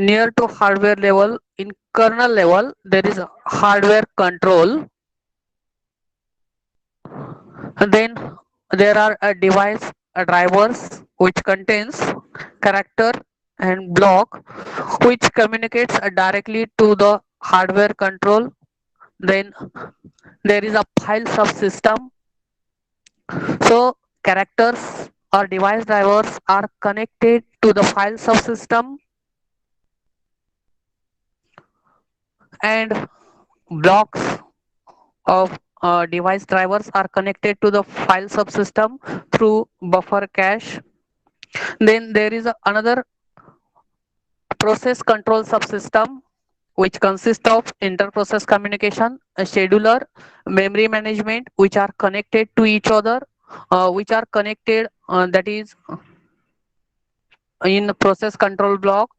near to hardware level. In kernel level, there is a hardware control. And then there are a device drivers which contains character and block which communicates directly to the hardware control. Then there is a file subsystem. So characters or device drivers are connected to the file subsystem, and blocks of device drivers are connected to the file subsystem through buffer cache. Then there is another process control subsystem which consists of inter-process communication, a scheduler, memory management, which are connected to each other, which are connected, that is in process control block,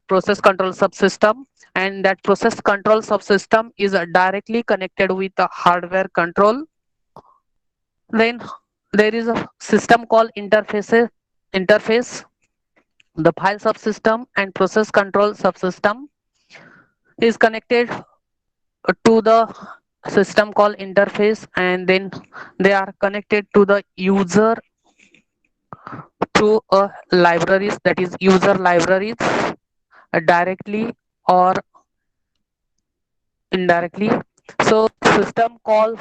process control subsystem, and that process control subsystem is directly connected with the hardware control. Then there is a system called interface. The file subsystem and process control subsystem is connected to the system called interface, and then they are connected to the user through a libraries, that is user libraries, directly or indirectly. So system call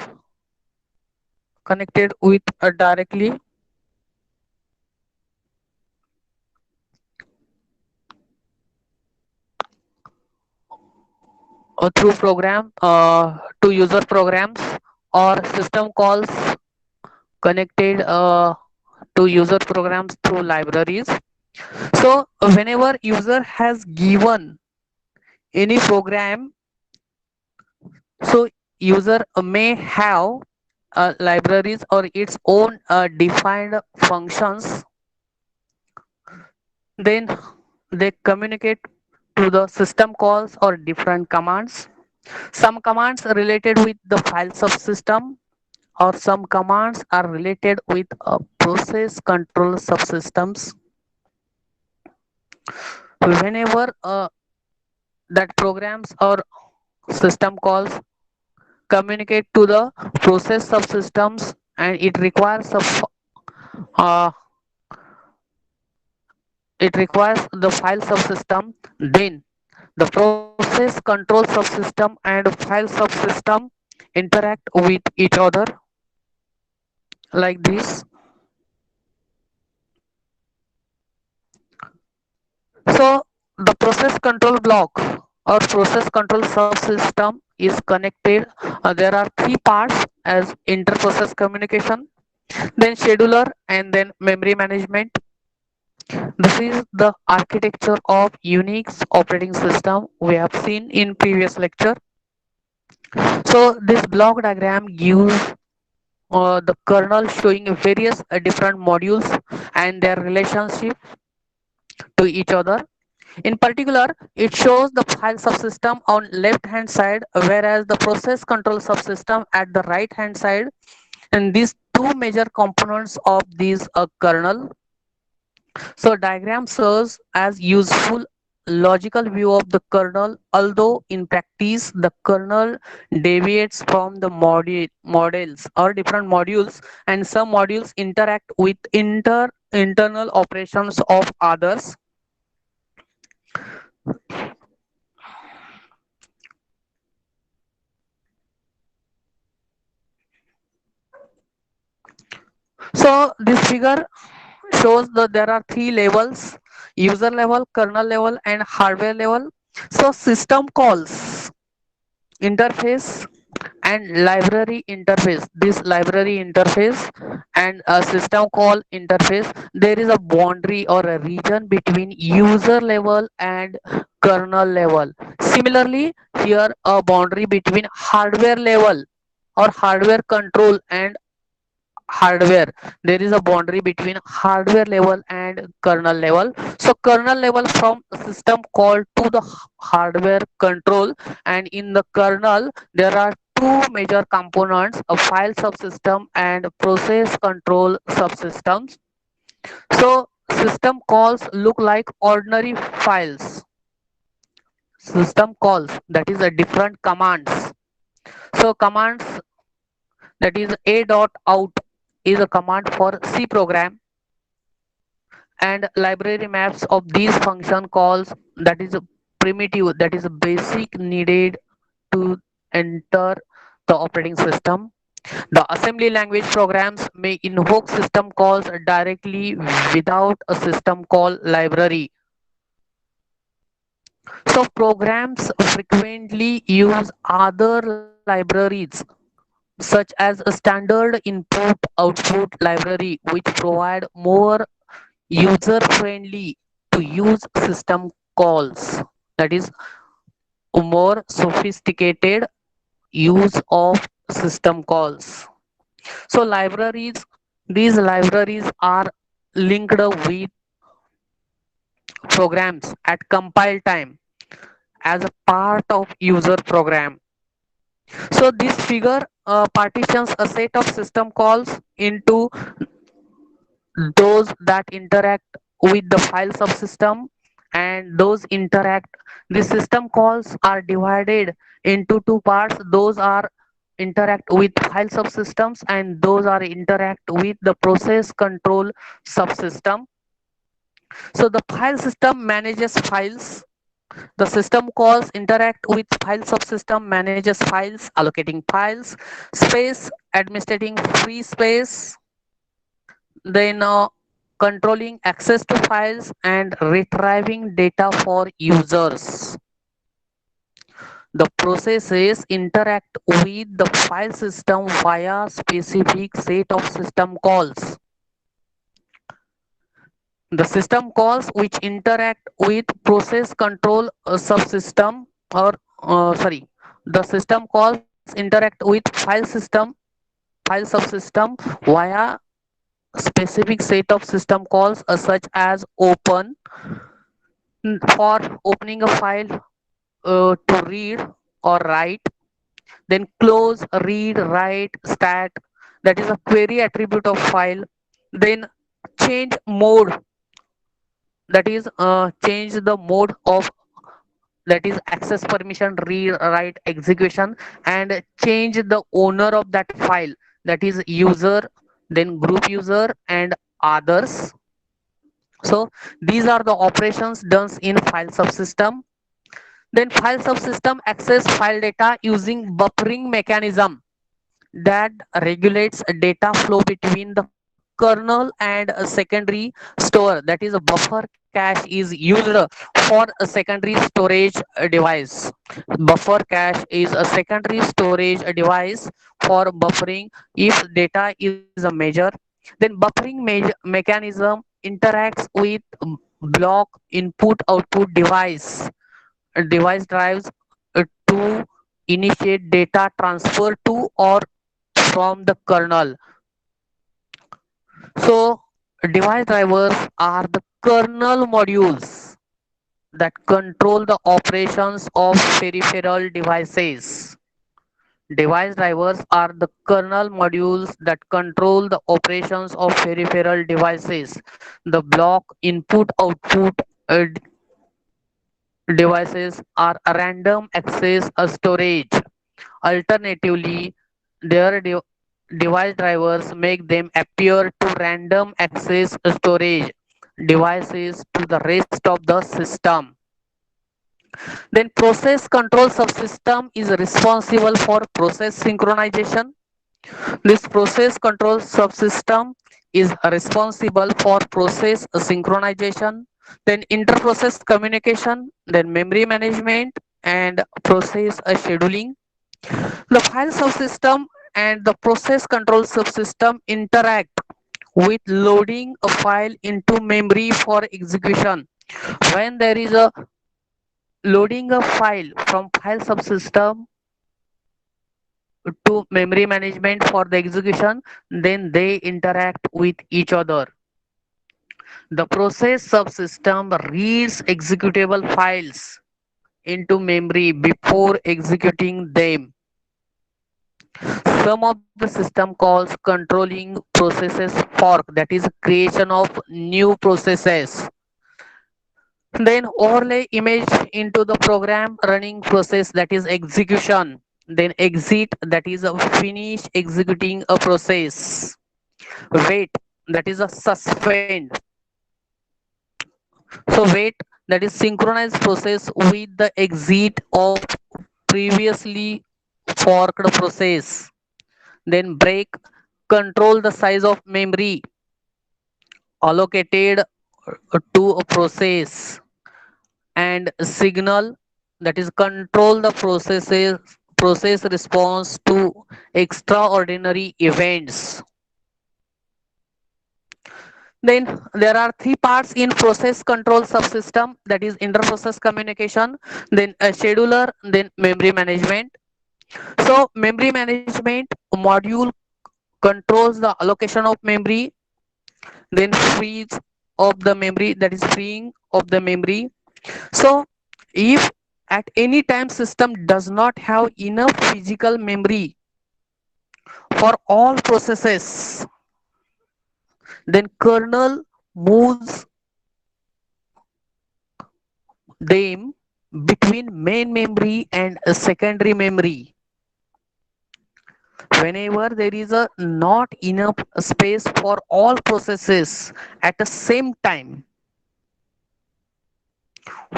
connected with directly through program to user programs, or system calls connected to user programs through libraries. So whenever user has given any program, so user may have libraries or its own defined functions. Then they communicate to the system calls or different commands. Some commands are related with the file subsystem, or some commands are related with process control subsystems. Whenever that programs or system calls communicate to the process subsystems and uh, it requires the file subsystem, then the process control subsystem and file subsystem interact with each other like this. So the process control block or process control subsystem is connected. There are three parts as inter-process communication, then scheduler, and then memory management. This is the architecture of Unix operating system we have seen in previous lecture. So this block diagram gives the kernel showing various different modules and their relationship to each other. In particular, it shows the file subsystem on left hand side, whereas the process control subsystem at the right hand side. And these two major components of this kernel. So diagram serves as useful logical view of the kernel, although in practice the kernel deviates from the models or different modules, and some modules interact with internal operations of others. So this figure shows that there are three levels: user level, kernel level, and hardware level. So system calls, interface, and library interface. This library interface and a system call interface, there is a boundary or a region between user level and kernel level. Similarly, here a boundary between hardware level or hardware control and hardware. There is a boundary between hardware level and kernel level. So kernel level from system call to the hardware control, and in the kernel there are two major components: a file subsystem and process control subsystems. So system calls look like ordinary files, system calls, that is a different commands. So commands, that is a dot out is a command for C program, and library maps of these function calls, that is a primitive, that is a basic needed to enter the operating system. The assembly language programs may invoke system calls directly without a system call library. So programs frequently use other libraries such as a standard input output library, which provide more user friendly to use system calls, that is more sophisticated use of system calls. So libraries, these libraries are linked with programs at compile time as a part of user program. So this figure partitions a set of system calls into those that interact with the file subsystem and those interact. The system calls are divided into two parts. Those are interact with file subsystems and those are interact with the process control subsystem. So the file system manages files. The system calls interact with file subsystem, manages files, allocating files, space, administrating free space, then controlling access to files and retrieving data for users. The processes interact with the file system via specific set of system calls. The system calls which interact with process control subsystem or sorry, the system calls interact with file subsystem via specific set of system calls such as open for opening a file to read or write, then close, read, write, stat, that is a query attribute of file, then change mode, that is change the mode of, that is access permission, read, write, execution, and change the owner of that file, that is user, then group user and others. So these are the operations done in file subsystem. Then file subsystem access file data using buffering mechanism that regulates data flow between the kernel and a secondary store, that is a buffer cache is used for a secondary storage device. Buffer cache is a secondary storage device for buffering if data is a major. Then buffering mechanism interacts with block input output device drives to initiate data transfer to or from the kernel. So device drivers are the kernel modules that control the operations of peripheral devices. Device drivers are the kernel modules that control the operations of peripheral devices. The block input output devices are a random access storage. Alternatively, their device drivers make them appear to random access storage devices to the rest of the system. Then process control subsystem is responsible for process synchronization. This process control subsystem is responsible for process synchronization, then inter-process communication, then memory management and process scheduling. The file subsystem and the process control subsystem interact with loading a file into memory for execution. When there is a loading a file from file subsystem to memory management for the execution, then they interact with each other. The process subsystem reads executable files into memory before executing them. Some of the system calls controlling processes fork, that is creation of new processes. Then overlay image into the program running process, that is execution. Then exit, that is a finish executing a process. Wait, that is a suspend. So wait, that is synchronize process with the exit of previously forked process. Then break, control the size of memory allocated to a process. And signal, that is control the process response to extraordinary events. Then there are three parts in process control subsystem, that is interprocess communication, then a scheduler, then memory management. So memory management module controls the allocation of memory, then freeze of the memory, that is freeing of the memory. So if at any time system does not have enough physical memory for all processes, then kernel moves them between main memory and a secondary memory whenever there is a not enough space for all processes at the same time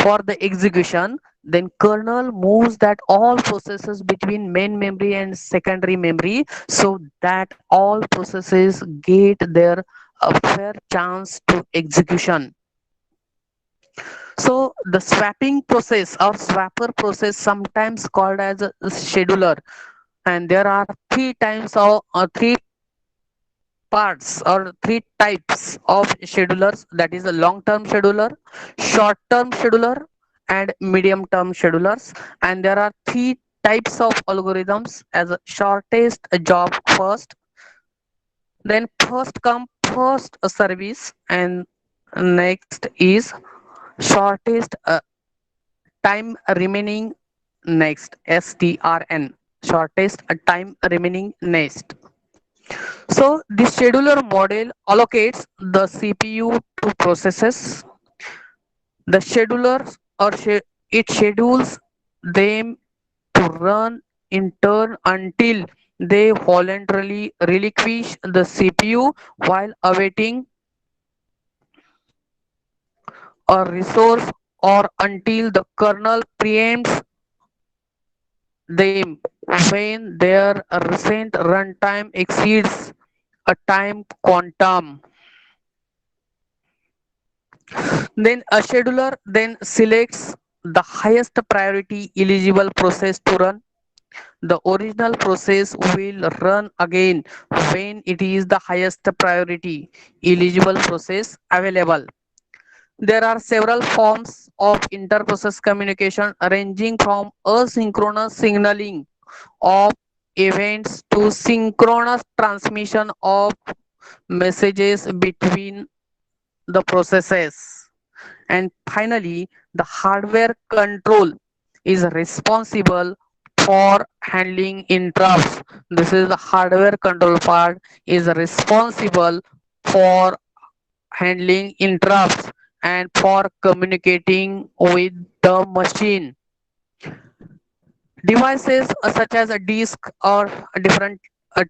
for the execution. Then kernel moves that all processes between main memory and secondary memory so that all processes get their fair chance to execution. So the swapping process or swapper process, sometimes called as a scheduler, and there are three times of three parts or three types of schedulers, that is a long term scheduler, short term scheduler, and medium term schedulers. And there are three types of algorithms as a shortest job first, then first come first service, and next is shortest time remaining next, STRN, shortest time remaining next. So the scheduler model allocates the CPU to processes. The scheduler it schedules them to run in turn until they voluntarily relinquish the CPU while awaiting a resource, or until the kernel preempts them when their recent runtime exceeds a time quantum. Then a scheduler then selects the highest priority eligible process to run. The original process will run again when it is the highest priority eligible process available. There are several forms of inter-process communication ranging from asynchronous signaling of events to synchronous transmission of messages between the processes. And finally, the hardware control is responsible for handling interrupts. This is the hardware control part is responsible for handling interrupts and for communicating with the machine. Devices such as a disk or different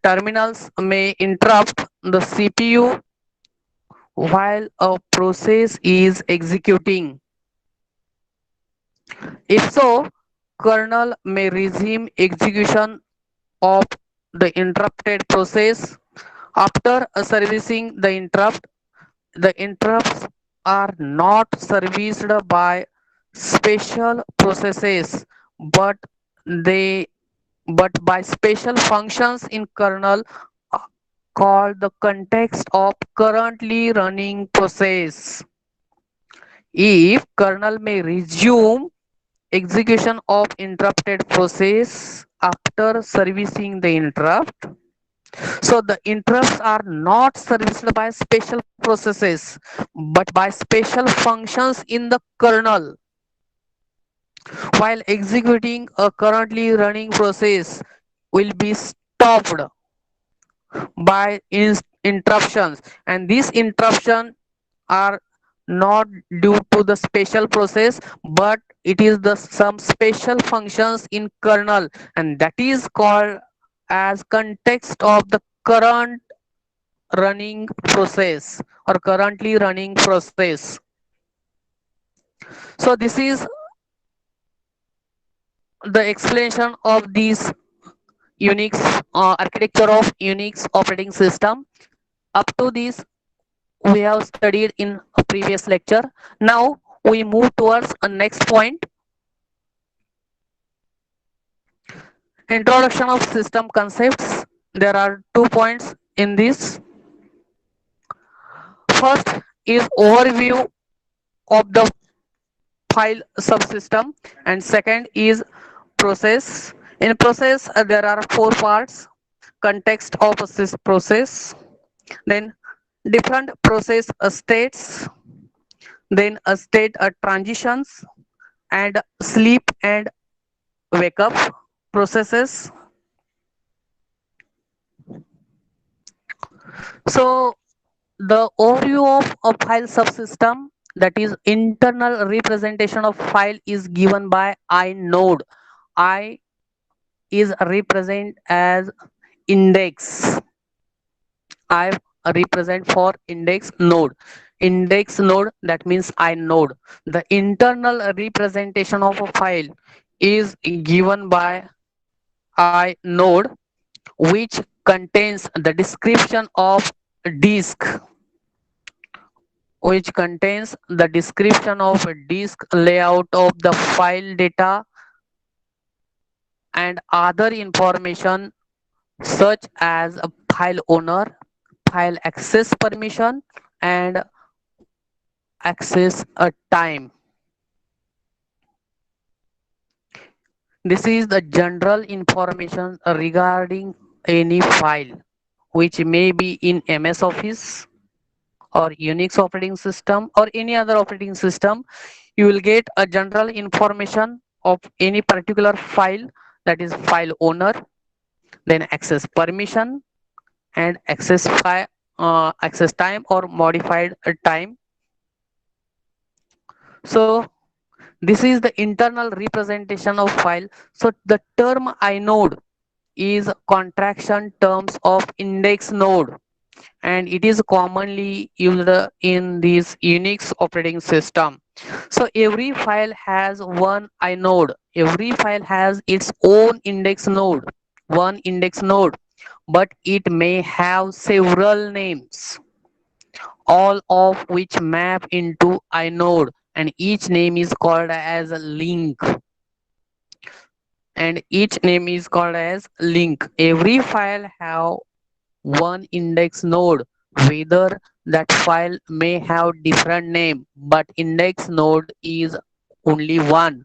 terminals may interrupt the CPU while a process is executing. If so, kernel may resume execution of the interrupted process after servicing the interrupt. The interrupts are not serviced by special processes, but they but by special functions in kernel uh, called the context of currently running process. If kernel may resume execution of interrupted process after servicing the interrupt, so the interrupts are not serviced by special processes but by special functions in the kernel. While executing a currently running process will be stopped by interruptions, and these interruptions are not due to the special process, but it is the some special functions in kernel, and that is called as context of the current running process or currently running process. So this is the explanation of this Unix architecture of Unix operating system. Up to this we have studied in a previous lecture. Now we move towards a next point, introduction of system concepts. There are 2 points in this. First is overview of the file subsystem, and second is process. In process there are 4 parts: context of a process, then different process states, then a state transitions, and sleep and wake up processes. So the overview of a file subsystem, that is internal representation of file, is given by inode. I is represent as index. I represent for index node. Index node, that means inode. The internal representation of a file is given by inode, which contains the description of disk, which contains the description of disk layout of the file data and other information such as a file owner, file access permission, and access a time. This is the general information regarding any file, which may be in MS Office or Unix operating system or any other operating system. You will get a general information of any particular file, that is file owner, then access permission, and access time or modified time. So this is the internal representation of file. So the term inode is contraction terms of index node, and it is commonly used in this Unix operating system. So every file has one inode. Every file has its own index node, one index node, but it may have several names, all of which map into inode, and each name is called as a link. And each name is called as link. Every file have one index node, whether that file may have different name, but index node is only one,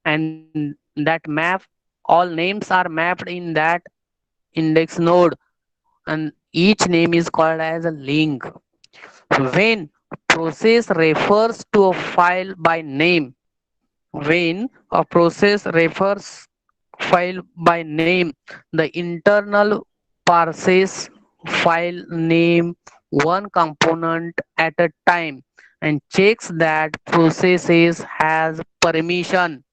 and that map, all names are mapped in that index node, and each name is called as a link. When process refers to a file by name, when a process refers file by name, the internal parses file name one component at a time and checks that processes has permission,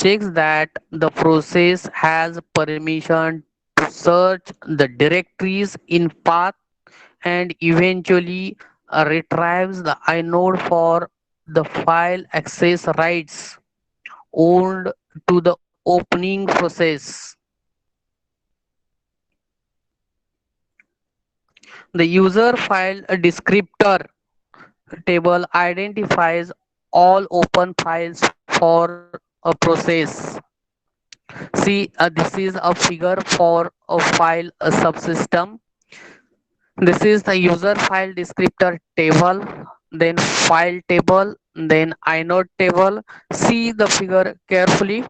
checks that the process has permission to search the directories in path, and eventually retrieves the inode for the file access rights owned to the opening process. The user file descriptor table identifies all open files for a process. See, this is a figure for a file a subsystem. This is the user file descriptor table, then file table, then inode table. See the figure carefully.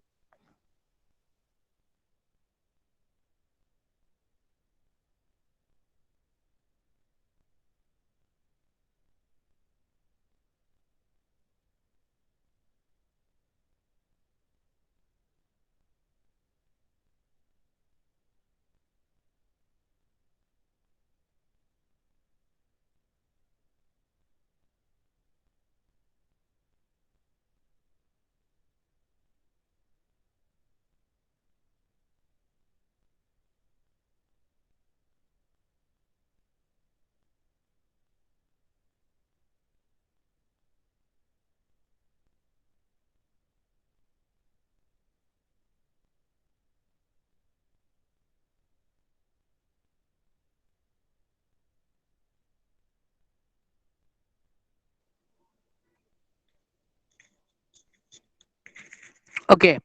Okay,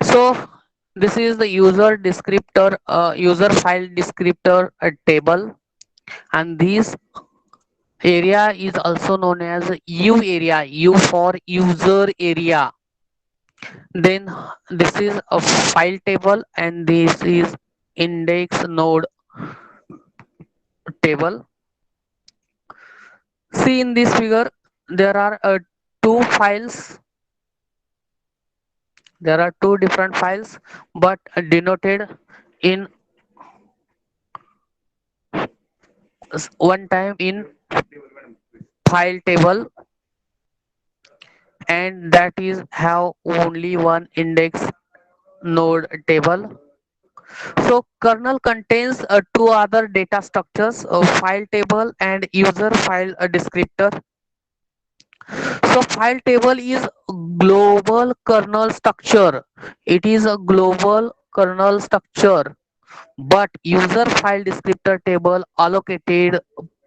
so this is the user descriptor, user file descriptor table, and this area is also known as U area, U for user area. Then this is a file table, and this is index node table. See in this figure, there are two files. There are two different files, but denoted in one time in file table, and that is have only one index node table. So kernel contains two other data structures, a file table and user file descriptor. So file table is global kernel structure. It is a global kernel structure, but user file descriptor table allocated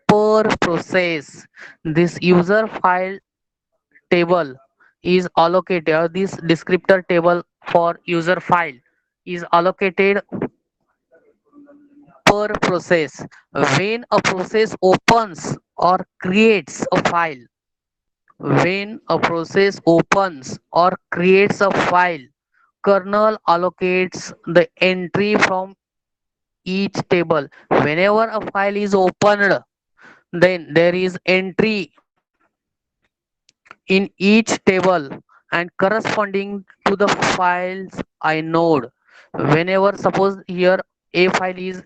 per process. This user file table is allocated, or this descriptor table for user file is allocated per process. When a process opens or creates a file, when a process opens or creates a file, kernel allocates the entry from each table. Whenever a file is opened, then there is entry in each table and corresponding to the files inode. Whenever suppose here a file is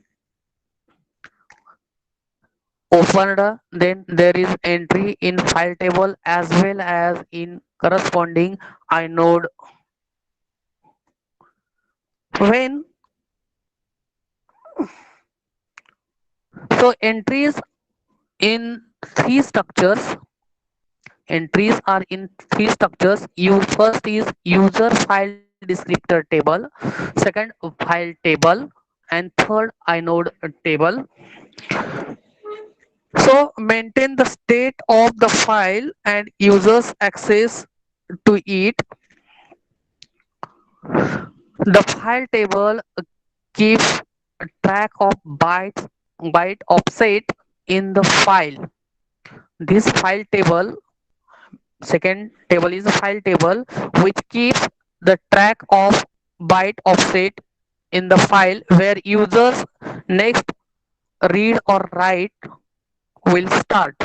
opened, then there is entry in file table as well as in corresponding inode. When so entries in three structures, entries are in three structures. You first is user file descriptor table, second file table, and third inode table. So maintain the state of the file and users access to it. The file table keeps track of byte offset in the file. This file table, second table is a file table which keeps the track of byte offset in the file where users next read or write will start.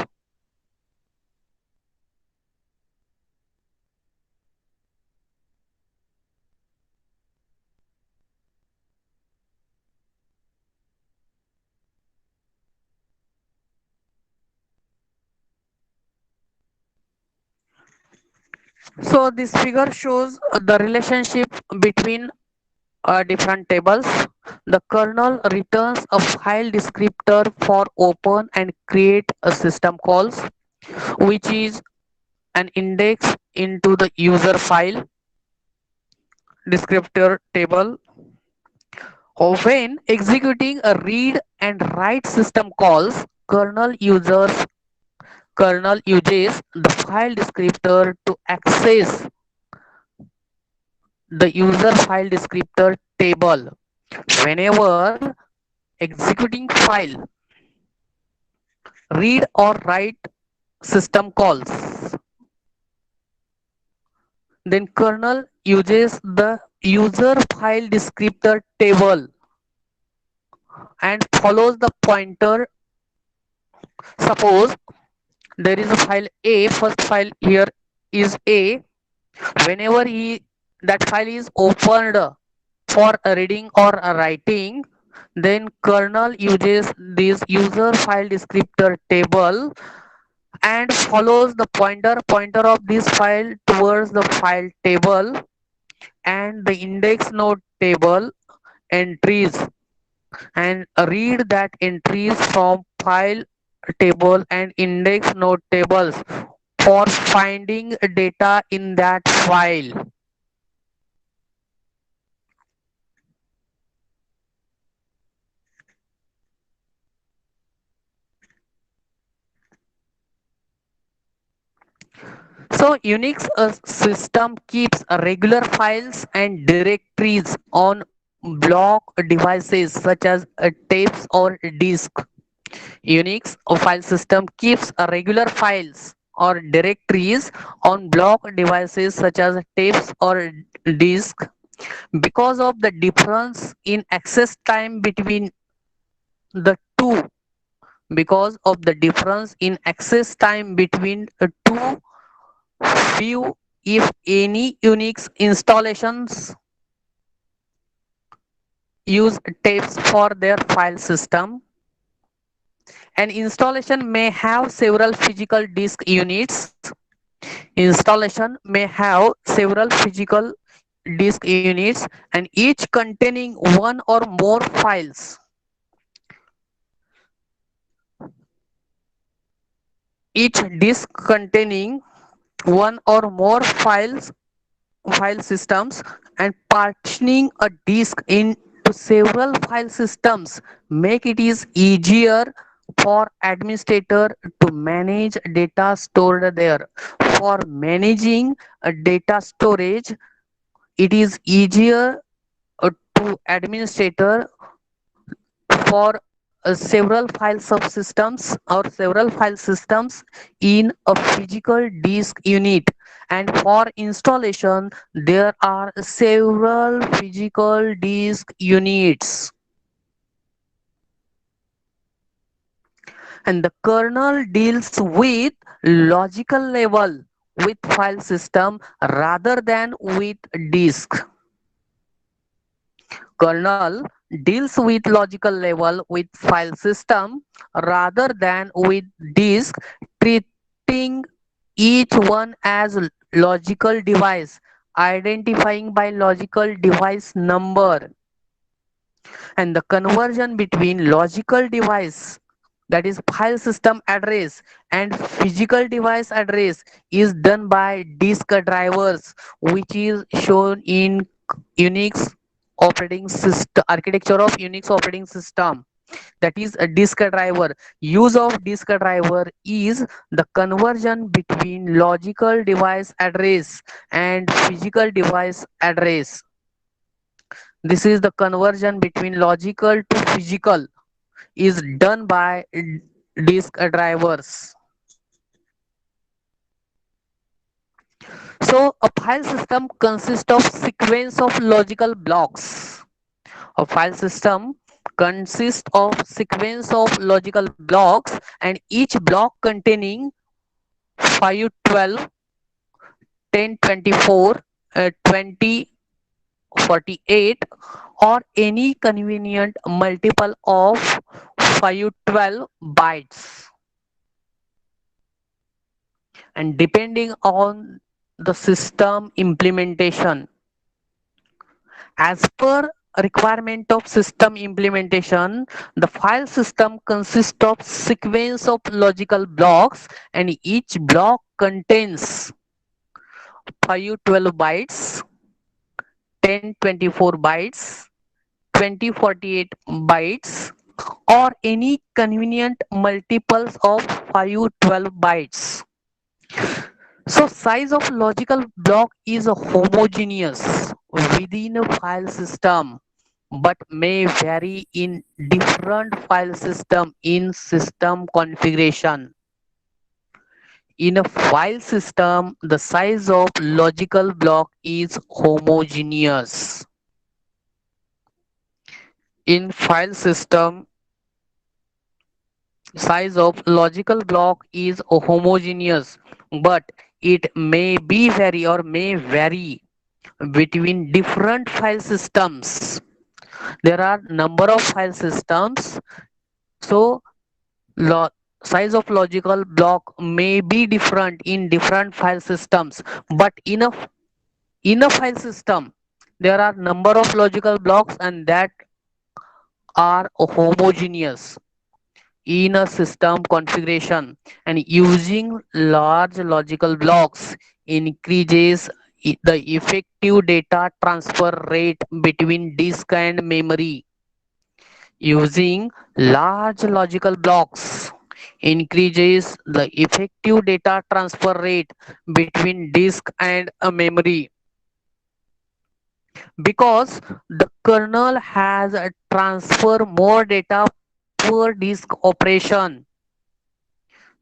So this figure shows the relationship between different tables. The kernel returns a file descriptor for open and create a system calls, which is an index into the user file descriptor table. When executing a read and write system calls, kernel uses the file descriptor to access the user file descriptor table. Whenever executing file read or write system calls, then kernel uses the user file descriptor table and follows the pointer. Suppose there is a file A, first file here is A. Whenever that file is opened for a reading or a writing, then kernel uses this user file descriptor table and follows the pointer of this file towards the file table and the index node table entries, and read that entries from file table and index node tables for finding data in that file. So Unix system keeps regular files and directories on block devices such as tapes or disk. Unix file system keeps regular files or directories on block devices such as tapes or disk. Because of the difference in access time between the two, because of the difference in access time between two, few if any Unix installations use tapes for their file system. An installation may have several physical disk units. Installation may have several physical disk units and each containing one or more files. Each disk containing one or more file systems, and partitioning a disk into several file systems make it is easier for administrator to manage data stored there. For managing a data storage, it is easier to administrator for several file subsystems or several file systems in a physical disk unit, and for installation there are several physical disk units. And the kernel deals with logical level with file system rather than with disk. Kernel deals with logical level with file system rather than with disk, treating each one as logical device, identifying by logical device number. And the conversion between logical device, that is file system address, and physical device address is done by disk drivers, which is shown in Unix operating system architecture of Unix operating system, that is a disk driver. Use of disk driver is the conversion between logical device address and physical device address. This is the conversion between logical to physical is done by disk drivers. So a file system consists of sequence of logical blocks. A file system consists of sequence of logical blocks, and each block containing 5, 12, 10, 24, 20, 48, or any convenient multiple of 512 bytes, and depending on the system implementation. As per requirement of system implementation, the file system consists of sequence of logical blocks, and each block contains 512 bytes, 1024 bytes, 2048 bytes, or any convenient multiples of 512 bytes. So size of logical block is homogeneous within a file system but may vary in different file system in system configuration. In a file system, the size of logical block is homogeneous. In file system, size of logical block is homogeneous, but it may be vary or may vary between different file systems. There are number of file systems, so lo- size of logical block may be different in different file systems, but in a file system there are number of logical blocks and that are homogeneous in a system configuration, and using large logical blocks increases the effective data transfer rate between disk and memory. Using large logical blocks increases the effective data transfer rate between disk and a memory because the kernel has a transfer more data per disk operation.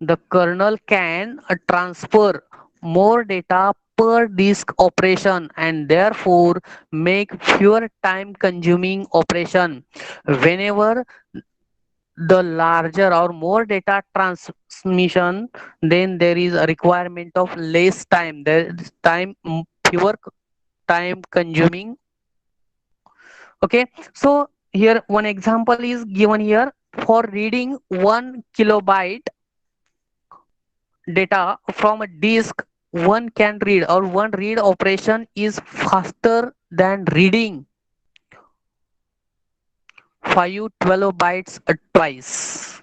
The kernel can transfer more data per disk operation and therefore make fewer time consuming operation. Whenever the larger or more data transmission, then there is a requirement of less time. There is fewer time consuming. Okay, so here one example is given here. For reading 1 kilobyte data from a disk, one can read or one read operation is faster than reading 512 bytes twice.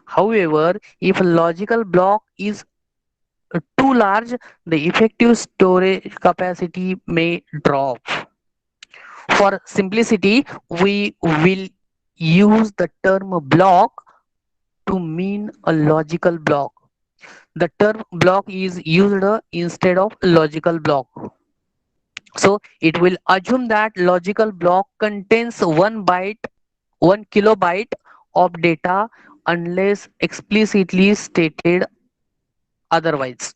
However, if a logical block is too large, the effective storage capacity may drop. For simplicity, we will use the term block to mean a logical block. The term block is used instead of logical block. So it will assume that logical block contains 1 kilobyte of data unless explicitly stated otherwise.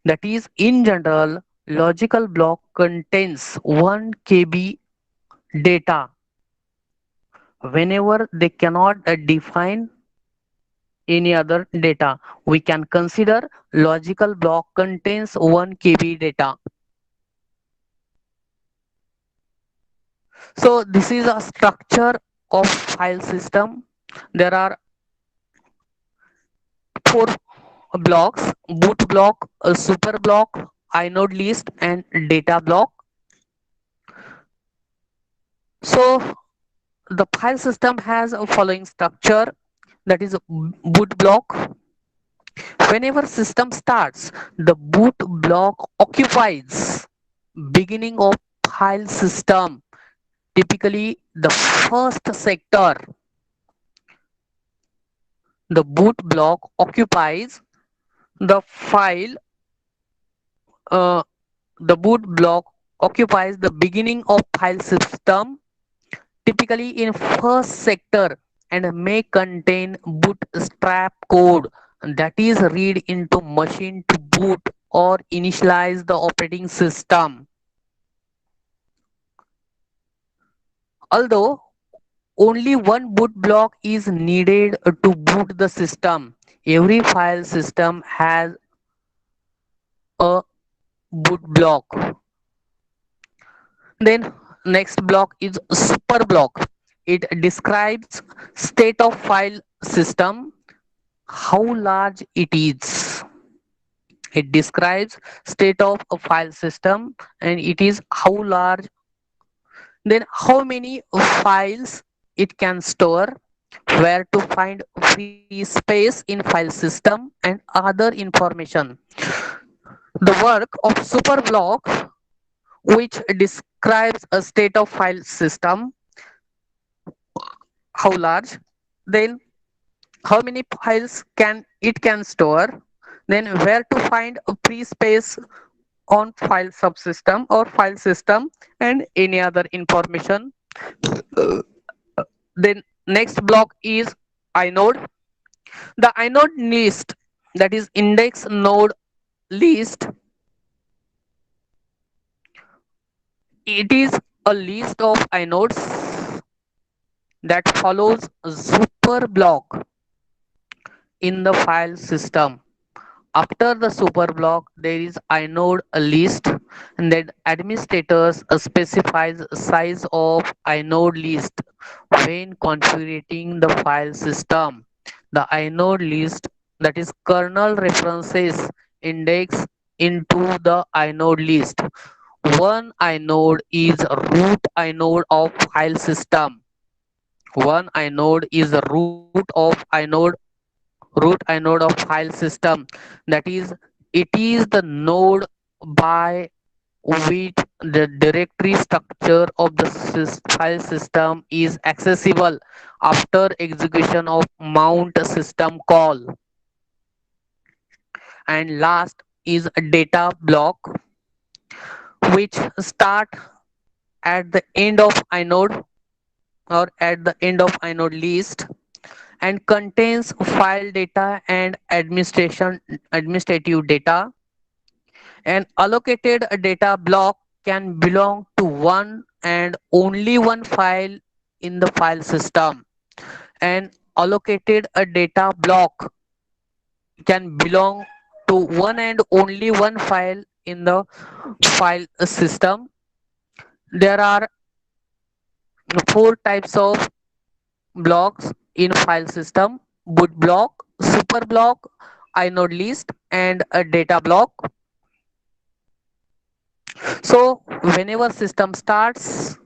That is, in general, logical block contains 1 KB data whenever they cannot define any other data. We can consider logical block contains 1 KB data. So this is a structure of file system. There are four blocks: boot block, a super block, inode list, and data block. So the file system has a following structure, that is boot block. Whenever system starts, the boot block occupies beginning of file system, typically the first sector. The boot block occupies the file uh, the boot block occupies the beginning of file system, typically in first sector, and may contain bootstrap code that is read into machine to boot or initialize the operating system. Although only one boot block is needed to boot the system, every file system has a boot block. Then next block is super block. It describes state of file system, how large it is. It describes state of a file system and it is how large, then how many files it can store, where to find free space in file system, and other information. The work of super block, which describes a state of file system, how large, then how many files can store, then where to find a free space on file subsystem or file system, and any other information. Then next block is inode. The inode list, that is index node list, it is a list of inodes that follows a super block in the file system. After the super block, there is inode list, and that administrators specifies size of inode list when configuring the file system. The inode list, that is kernel references index into the inode list. One inode is root inode of file system. One inode is the root inode of file system. That is, it is the node by which The directory structure of the file system is accessible after execution of mount system call. And last is a data block, which start at the end of inode or at the end of inode list and contains file data and administrative data. An allocated data block can belong to one and only one file in the file system. An allocated a data block can belong to one and only one file in the file system. There are four types of blocks in file system: boot block, super block, inode list, and a data block. So whenever system starts,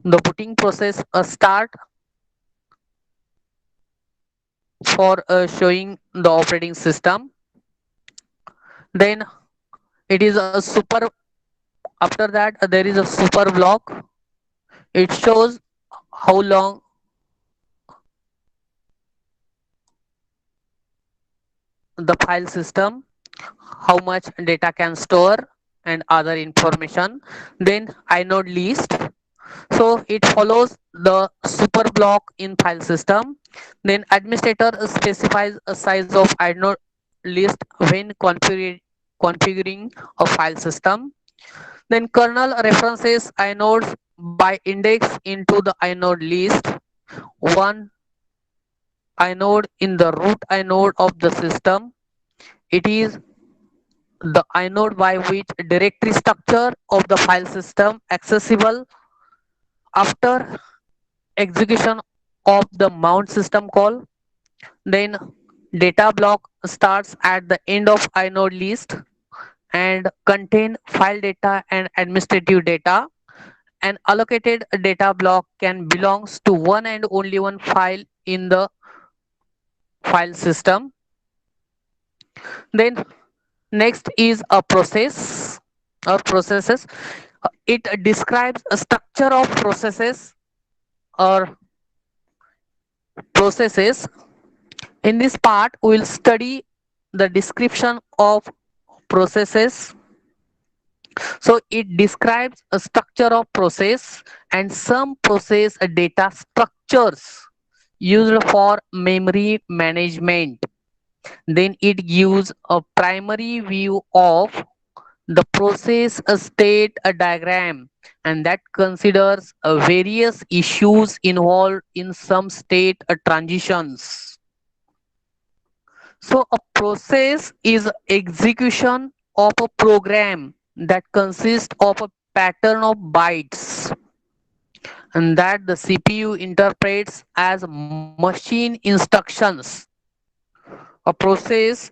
the booting process start for showing the operating system. Then it is a super. After that, there is a super block. It shows how long the file system, how much data can store, and other information. Then inode list. So it follows the super block in file system. Then administrator specifies a size of inode list when configuring a file system. Then kernel references inodes by index into the inode list. One inode in the root inode of the system. It is the inode by which directory structure of the file system accessible after execution of the mount system call. Then data block starts at the end of inode list and contain file data and administrative data. An allocated data block can belongs to one and only one file in the file system. Then next is a process or processes. It describes a structure of or processes. In this part, we will study the description of processes. So it describes a structure of process and some process data structures used for memory management. Then it gives a primary view of the process state diagram, and that considers various issues involved in some state transitions. So a process is execution of a program that consists of a pattern of bytes and that the CPU interprets as machine instructions. A process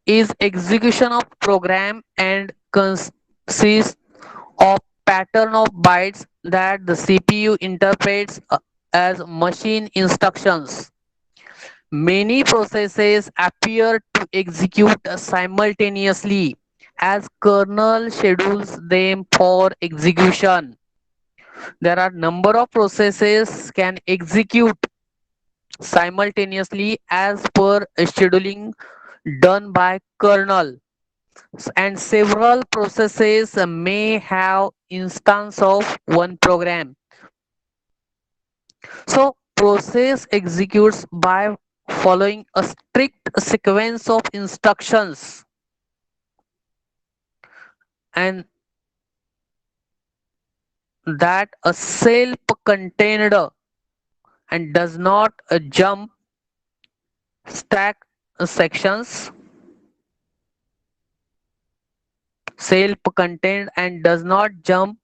is execution of program and consists of pattern of bytes that the CPU interprets as machine instructions. Many processes appear to execute simultaneously as kernel schedules them for execution. There are number of processes can execute simultaneously as per scheduling done by kernel, and several processes may have instance of one program. So process executes by following a strict sequence of instructions, and that a self-contained and does not jump stack sections. Self-contained and does not jump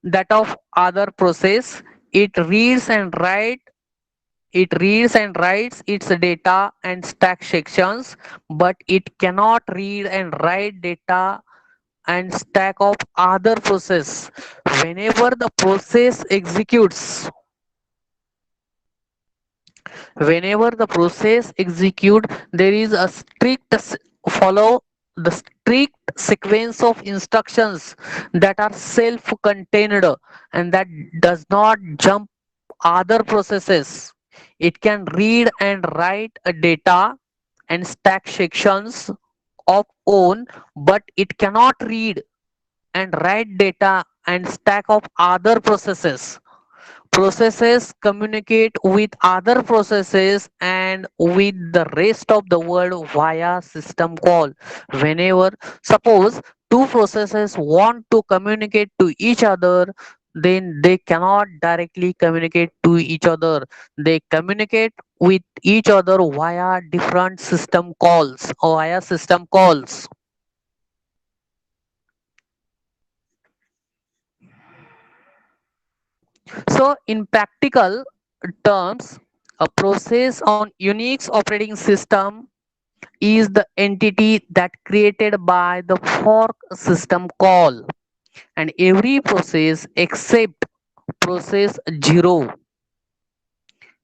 that of other process. It reads and write it reads and writes its data and stack sections, but it cannot read and write data and stack of other process. Whenever the process executes, whenever the process execute, there is a strict follow the strict sequence of instructions that are self-contained and that does not jump other processes. It can read and write a data and stack sections of own, but it cannot read and write data and stack of other processes. Processes communicate with other processes and with the rest of the world via system call. Whenever, suppose two processes want to communicate to each other, then they cannot directly communicate to each other. They communicate with each other via different system calls or via system calls. So, in practical terms, a process on Unix operating system is the entity that created by the fork system call, and every process except process 0,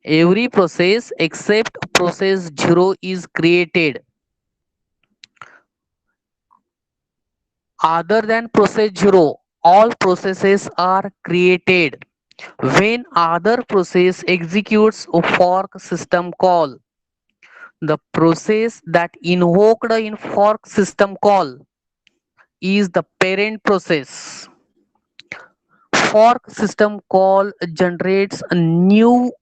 every process except process 0 is created. Other than process 0, all processes are created when other process executes a fork system call. The process that invoked in fork system call is the parent process. Fork system call generates a new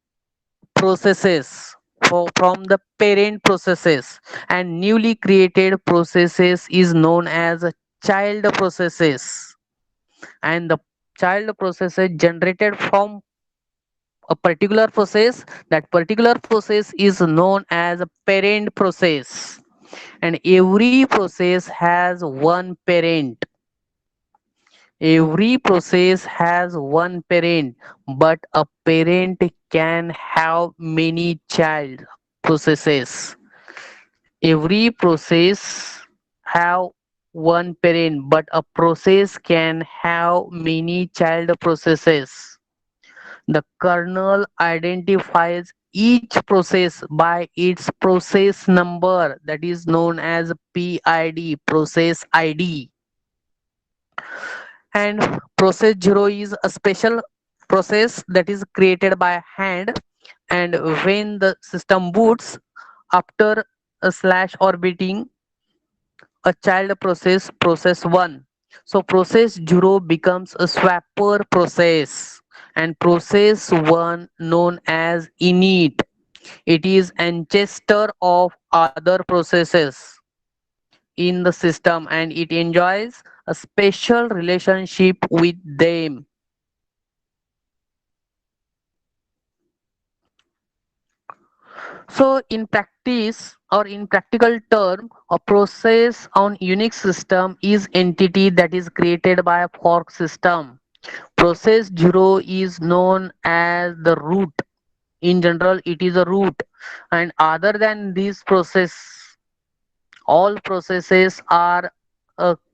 processes from the parent processes, and newly created processes is known as child processes, and the child processes generated from a particular process, that particular process is known as a parent process, and every process has one parent. Every process has one parent, but a parent can have many child processes. Every process have one parent, but a process can have many child processes. The kernel identifies each process by its process number, that is known as PID, process ID. And process 0 is a special process that is created by hand, and when the system boots after a slash orbiting a child process, process 1. So process 0 becomes a swapper process, and process 1 known as init. It is ancestor of other processes in the system, and it enjoys a special relationship with them. So in practice or in practical term, a process on Unix system is entity that is created by a fork system. Process 0 is known as the root. In general, it is a root, and other than this process, all processes are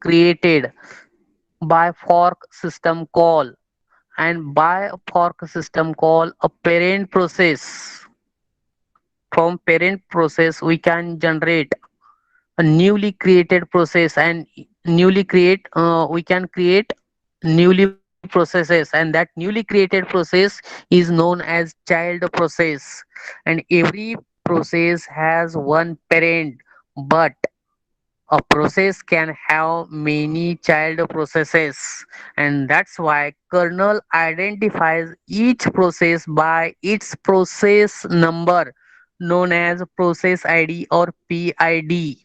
created by fork system call, and by a fork system call, a parent process. From parent process we can generate a newly created process, and newly create we can create newly processes, and that newly created process is known as child process. And every process has one parent, but a process can have many child processes, and that's why kernel identifies each process by its process number, known as process ID or PID.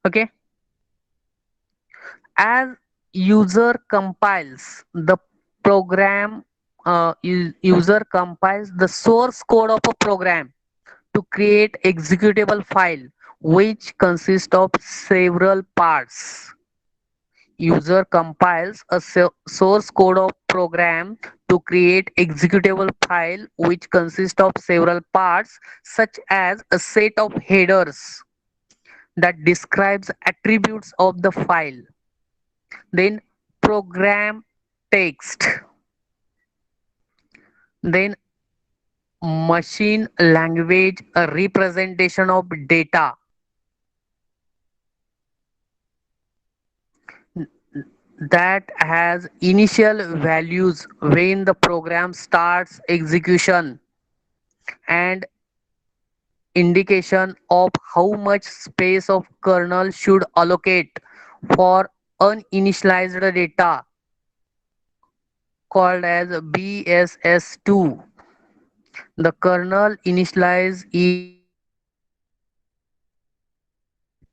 Okay, as user compiles the program, user compiles the source code of a program to create executable file which consists of several parts. User compiles a source code of program to create executable file which consists of several parts, such as a set of headers that describes attributes of the file, then program text, then machine language, a representation of data, that has initial values when the program starts execution and indication of how much space of kernel should allocate for uninitialized data called as BSS2. The kernel initialize is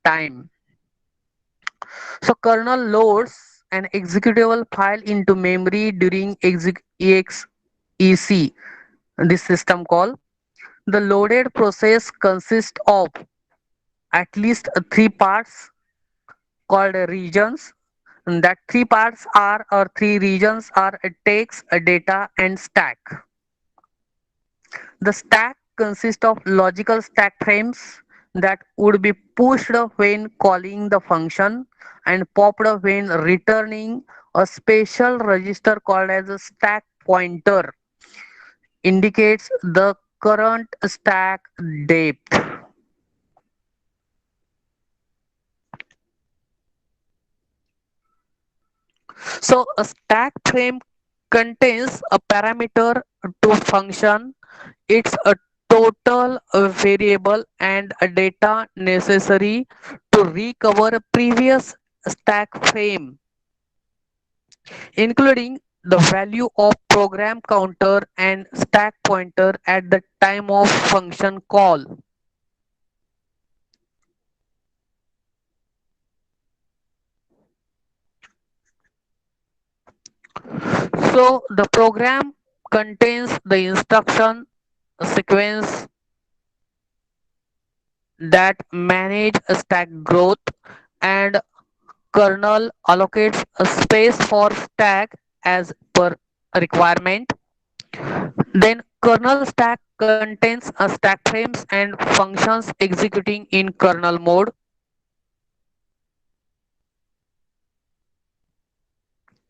time. So kernel loads an executable file into memory during exec this system call. The loaded process consists of at least three parts called regions. And that three parts are or three regions are a text, a data and stack. The stack consists of logical stack frames that would be pushed when calling the function and popped when returning. A special register called as a stack pointer indicates the current stack depth. So a stack frame contains a parameter to function. It's a total variable and a data necessary to recover previous stack frame, including the value of program counter and stack pointer at the time of function call. So the program contains the instruction sequence that manage stack growth, and kernel allocates a space for stack as per requirement. Then kernel stack contains a stack frames and functions executing in kernel mode.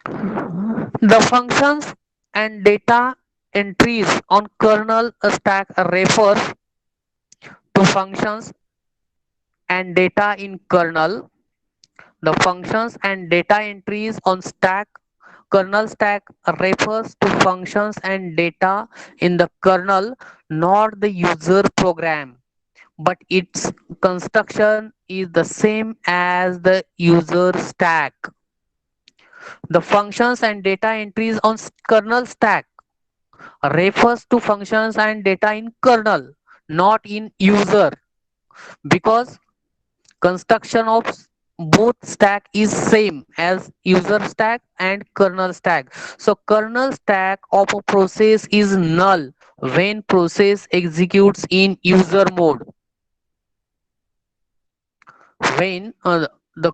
The functions and data entries on kernel stack refers to functions and data in kernel. The functions and data entries on stack kernel stack refers to functions and data in the kernel, not the user program, but its construction is the same as the user stack. The functions and data entries on kernel stack refers to functions and data in kernel, not in user, because construction of both stack is same as user stack and kernel stack. So kernel stack of a process is null when process executes in user mode. When the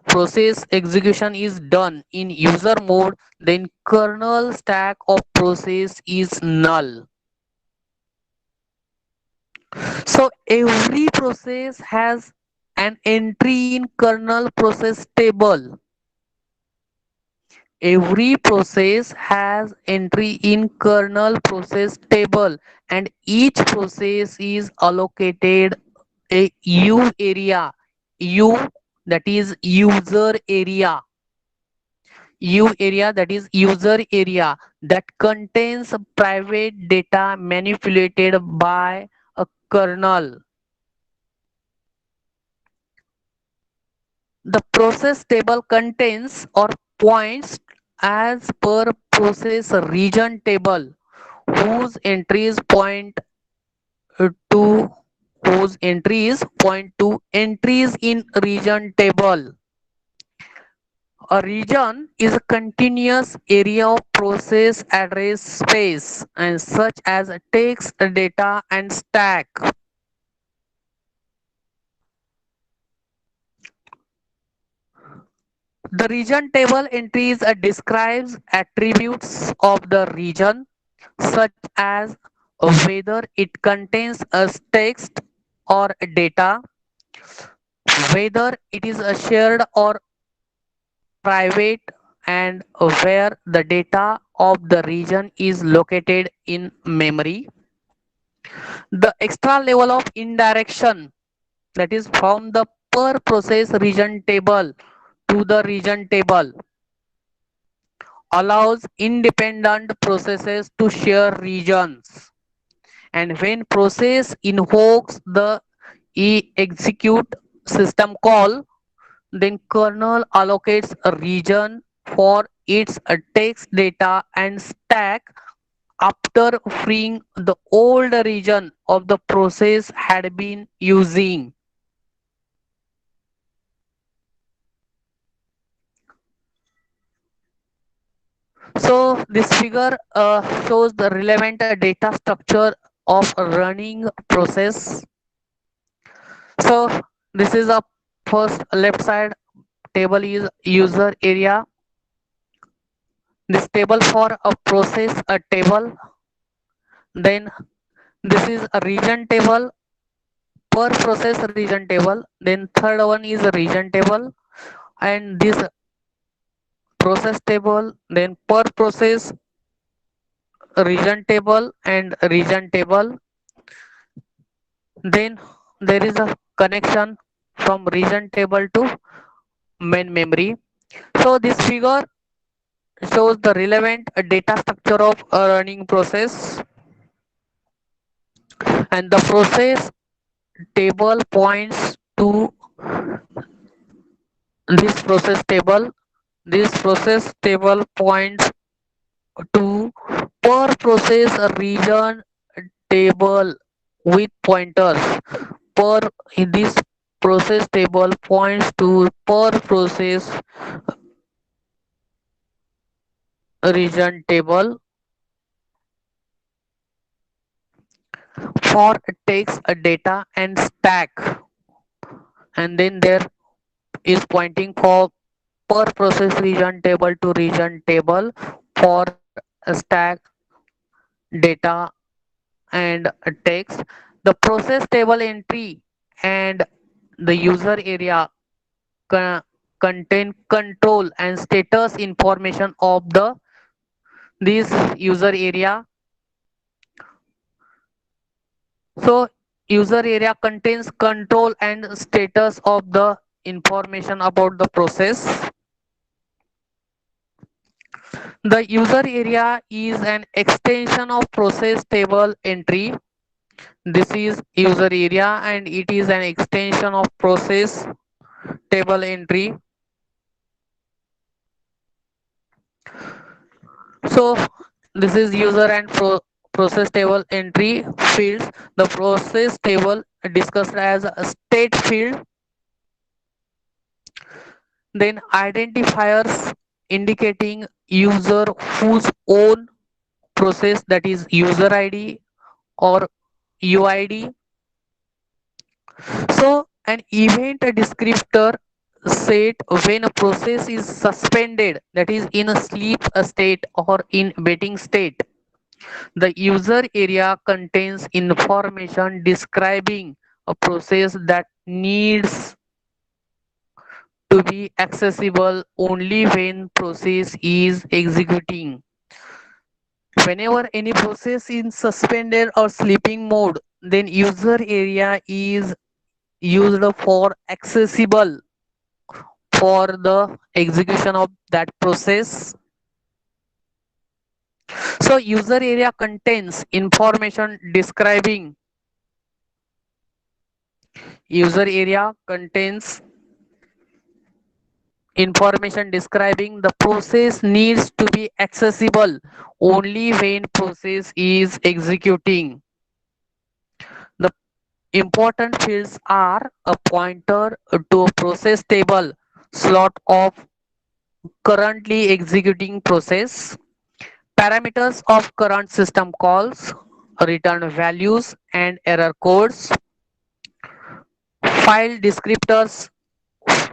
process execution is done in user mode, then kernel stack of process is null. So every process has an entry in kernel process table. Every process has entry in kernel process table, and each process is allocated a U area. U, that is user area. U area, that is user area, that contains private data manipulated by a kernel. The process table contains or points as per process region table whose entries point to entries in region table. A region is a continuous area of process address space and such as text, data and stack. The region table entries describes attributes of the region such as whether it contains a text or data, whether it is a shared or private, and where the data of the region is located in memory. The extra level of indirection, that is from the per process region table to the region table. allows independent processes to share regions. And when process invokes the execute system call, then kernel allocates a region for its text data and stack after freeing the old region of the process had been using. So this figure shows the relevant data structure of a running process. So this is a first left side table is user area. This table for a process a table. Then this is a region table per process region table. Then third one is a region table and this process table. Then per process region table and region table. Then there is a connection from region table to main memory. So this figure shows the relevant data structure of a running process, and the process table points to this process table. This process table points to per process region table with pointers. Per in this process table points to per process region table for takes a data and stack, and then there is pointing for per process region table to region table for a stack data and a text. The process table entry and the user area co- contain control and status information of the this user area. So user area contains control and status of the information about the process. The user area is an extension of process table entry. This is user area and it is an extension of process table entry. So this is user and process table entry fields. The process table discussed as a state field. Then identifiers indicating user whose own process, that is user ID or UID. So an event descriptor set when a process is suspended, that is in a sleep state or in waiting state. The user area contains information describing a process that needs to be accessible only when process is executing. Whenever any process is suspended or sleeping mode, then user area is used for accessible for the execution of that process. So user area contains information describing user area contains information describing the process needs to be accessible only when process is executing. The important fields are a pointer to a process table slot of currently executing process, parameters of current system calls, return values and error codes, file descriptors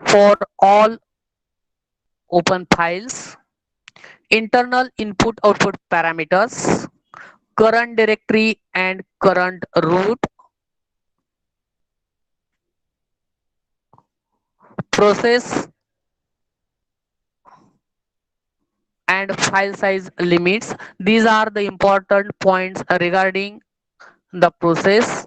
for all open files, internal input output parameters, current directory and current root, process and file size limits. These are the important points regarding the process.